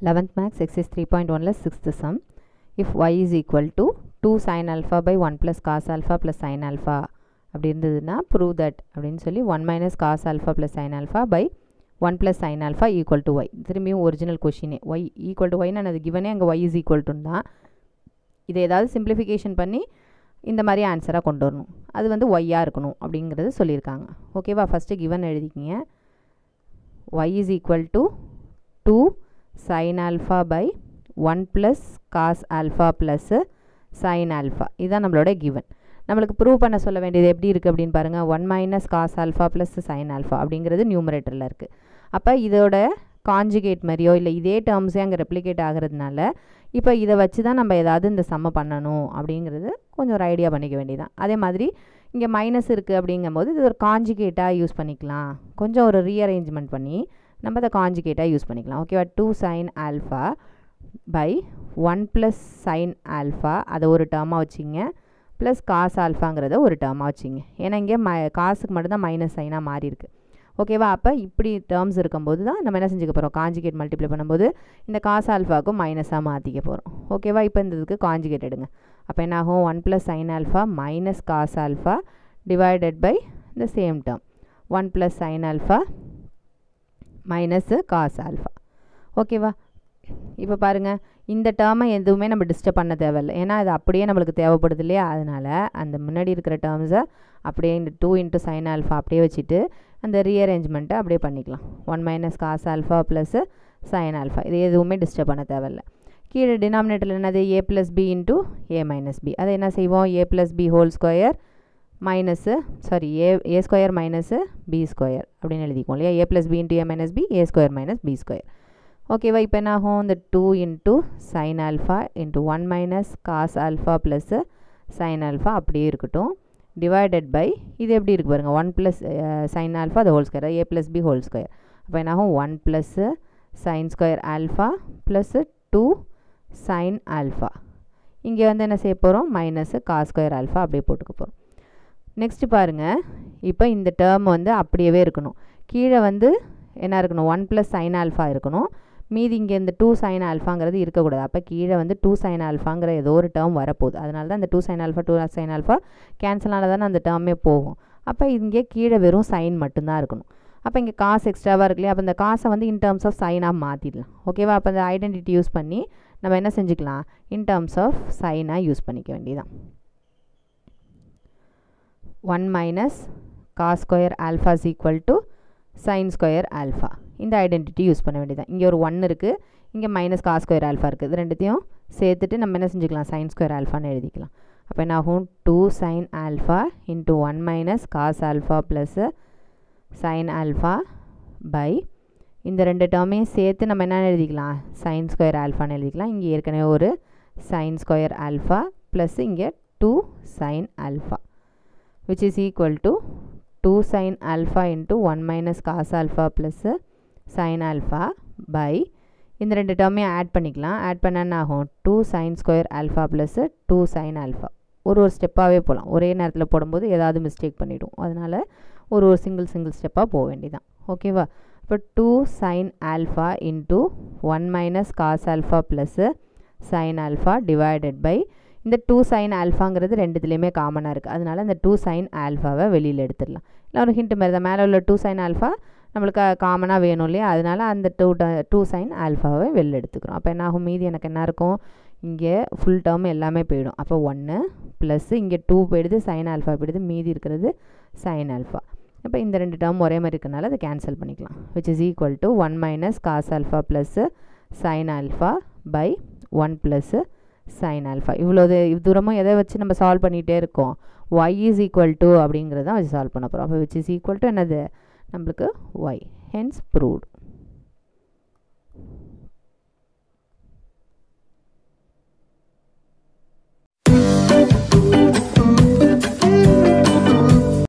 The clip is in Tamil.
11th max exercise 3.1 6th sum. If y is equal to 2 sin alpha by 1 plus cos alpha plus sin alpha அப்படி இருந்ததுன்னா prove that அப்படின்னு சொல்லி 1 minus cos alpha plus sin alpha by 1 plus sin alpha equal to y. திரும்பியும் original கொஷினே y equal to y நான் அது கிவனே அங்கே y is equal to தான். இதை ஏதாவது சிம்பிளிஃபிகேஷன் பண்ணி இந்த மாதிரி ஆன்சராக கொண்டு வரணும். அது வந்து ஒய்யாக இருக்கணும் அப்படிங்கிறது சொல்லியிருக்காங்க. ஓகேவா? ஃபஸ்ட்டு கிவன் எழுதிக்கிங்க. y is equal to 2 sin alpha by 1 plus cos alpha plus sin alpha. இதுதான் நம்மளோட கிவன். நம்மளுக்கு ப்ரூவ் பண்ண சொல்ல வேண்டியது எப்படி இருக்குது அப்படின்னு பாருங்கள். 1 minus cos alpha plus sin alpha அப்படிங்கிறது நியூமரேட்டரில் இருக்குது. அப்போ இதோட காஞ்சுகேட் மாதிரியோ இல்லை இதே டேர்ம்ஸே அங்கே ரெப்ளிகேட் ஆகிறதுனால இப்போ இதை வச்சு தான் நம்ம ஏதாவது இந்த சம்மை பண்ணணும் அப்படிங்கிறது கொஞ்சம் ஒரு ஐடியா பண்ணிக்க வேண்டியதான். அதே மாதிரி இங்கே மைனஸ் இருக்குது அப்படிங்கும்போது இது ஒரு காஞ்சுகேட்டாக யூஸ் பண்ணிக்கலாம். கொஞ்சம் ஒரு ரீஅரேஞ்ச்மெண்ட் பண்ணி நம்ம அதை காஞ்சுகேட்டாக யூஸ் பண்ணிக்கலாம். ஓகேவா? 2 sin alpha by 1 plus sin alpha அதை ஒரு டேர்மாக வச்சிங்க, ப்ளஸ் காஸ் ஆல்ஃபாங்கிறத ஒரு டேர்மாக வச்சிங்க. ஏன்னா இங்கே காசுக்கு மட்டும்தான் மைனஸ் சைனாக மாறி இருக்கு. ஓகேவா? அப்போ இப்படி டேர்ம்ஸ் இருக்கும்போது தான் நம்ம என்ன செஞ்சுக்க போகிறோம், காஞ்சுகேட் மல்டிப்ளை பண்ணும்போது இந்த காஸ் ஆல்ஃபாவுக்கும் மைனஸாக மாற்றிக்க போகிறோம். ஓகேவா? இப்போ இந்த இதுக்கு காஞ்சுகேட் எடுங்க. அப்போ என்ன ஆகும், 1 plus sin alpha minus cos alpha divided by இந்த same term 1 plus sin alpha minus cos alpha. ஓகேவா? இப்போ பாருங்கள், இந்த டேர்மை எதுவுமே நம்ம டிஸ்டர்ப் பண்ண தேவையில்லை. ஏன்னா அது அப்படியே நம்மளுக்கு தேவைப்படுது இல்லையா? அதனால் அந்த முன்னாடி இருக்கிற டேர்ம்ஸை அப்படியே இந்த 2 into sin alpha அப்படியே வச்சுட்டு அந்த ரீஅரேஞ்ச்மெண்ட்டை அப்படியே பண்ணிக்கலாம். 1 minus cos alpha plus sin alpha. இது எதுவுமே டிஸ்டர்ப் பண்ண தேவையில்லை. கீழே டினாமினேட்டரில் என்னது, a plus b into a minus b. அதை என்ன செய்வோம், a plus b whole square minus a square minus b square அப்படின்னு எழுதிக்குவோம் இல்லையா? a plus b into a minus b, a square minus b square. ஓகேவா? இப்போ என்ன ஆகும், இந்த 2 into sin alpha into 1 minus cos alpha plus sin alpha அப்படியே இருக்கட்டும், டிவைடட் பை இது எப்படி இருக்குது பாருங்கள், 1 plus sin alpha அது whole square, a plus b whole square. அப்போ என்ன ஆகும், 1 plus sin square alpha plus 2 sin alpha. இங்கே வந்து என்ன செய்ய போகிறோம், மைனஸ் காஸ் ஸ்கொயர் alpha அப்படியே போட்டுக்க போகிறோம். நெக்ஸ்ட் பாருங்கள், இப்போ இந்த டேர்ம் வந்து அப்படியே இருக்கணும். கீழே வந்து என்ன இருக்கணும், 1 plus sin alpha இருக்கணும். மீதி இங்கே இந்த 2 sin alphaங்கிறது இருக்கக்கூடாது. அப்போ கீழே வந்து 2 sin alphaங்கிற ஏதோ ஒரு டேர்ம் வரப்போகுது. அதனால தான் இந்த 2 sin alpha 2 sin alpha cancel ஆனால் தானே அந்த டேர்மே போகும். அப்போ இங்கே கீழே வெறும் சைன் மட்டும்தான் இருக்கணும். அப்போ இங்கே காசு எக்ஸ்ட்ராவாக இருக்கு இல்லையா? அப்போ இந்த காசை வந்து இன் டேர்ம்ஸ் ஆஃப் சைனாக மாற்றிடலாம். ஓகேவா? அப்போ இந்த ஐடென்டிட்டி யூஸ் பண்ணி நம்ம என்ன செஞ்சுக்கலாம், இன் டேர்ம்ஸ் ஆஃப் சைனாக யூஸ் பண்ணிக்க வேண்டியதான். 1 minus cos square alpha is equal to sin square alpha. இந்த ஐடென்டிட்டி யூஸ் பண்ண வேண்டியதான். இங்கே ஒரு 1 இருக்குது, இங்கே மைனஸ் காஸ் ஸ்கொயர் ஆல்ஃபா இருக்குது. இது ரெண்டுத்தையும் சேர்த்துட்டு நம்ம என்ன செஞ்சுக்கலாம், சைன் ஸ்கொயர் ஆல்ஃபான்னு எழுதிக்கலாம். அப்போ என்ன ஆகும், 2 sin alpha into 1 minus cos alpha plus sin alpha by இந்த ரெண்டு டேர்மையும் சேர்த்து நம்ம என்ன எழுதிக்கலாம், சைன் ஸ்கொயர் ஆல்ஃபான்னு எழுதிக்கலாம். இங்கே ஏற்கனவே ஒரு சைன் ஸ்கொயர் ஆல்ஃபா ப்ளஸ் இங்கே 2 sin alpha which is equal to 2 sin alpha into 1 minus cos alpha plus sin alpha by இந்த ரெண்டு டேர்மையும் ஆட் பண்ணிக்கலாம். ஆட் பண்ண என்ன ஆகும், 2 sin square alpha plus 2 sin alpha. ஒரு ஸ்டெப்பாகவே போகலாம். ஒரே நேரத்தில் போடும்போது ஏதாவது மிஸ்டேக் பண்ணிவிடும். அதனால் ஒரு சிங்கிள் ஸ்டெப்பாக போக வேண்டியதான். ஓகேவா? இப்போ 2 sin alpha into 1 minus cos alpha plus sin alpha divided by இந்த 2 sin alphaங்கிறது ரெண்டுத்துலேயுமே காமனாக இருக்குது. அதனால் இந்த 2 sin alphaவை வெளியில் எடுத்துடலாம். இல்லை ஒரு ஹிண்ட் மாதிரி தான், மேலே உள்ள 2 sin alpha நம்மளுக்கு காமனாக வேணும் இல்லையா? அதனால் அந்த 2 sin alphaவை வெளியில் எடுத்துக்கிறோம். அப்போ என்ன ஆகும், மீதி எனக்கு என்ன இருக்கும், இங்கே ஃபுல் டேர்ம் எல்லாமே போயிடும். அப்போ 1 ப்ளஸ் இங்கே 2 போயிடுது, sin alpha போயிடுது, மீதி இருக்கிறது sin alpha. அப்போ இந்த ரெண்டு டேர்ம் ஒரே மாதிரி இருக்கிறனால அதை கேன்சல் பண்ணிக்கலாம். which is equal to 1 minus cos alpha plus sin alpha by 1 plus sin alpha. இவ்வளோ தூரமும் எதை வச்சு நம்ம சால்வ் பண்ணிகிட்டே இருக்கோம், y is equal to அப்படிங்கிறத வச்சு சால்வ் பண்ண போகிறோம். அப்போ which is equal to என்னது, நம்மளுக்கு y, hence proved.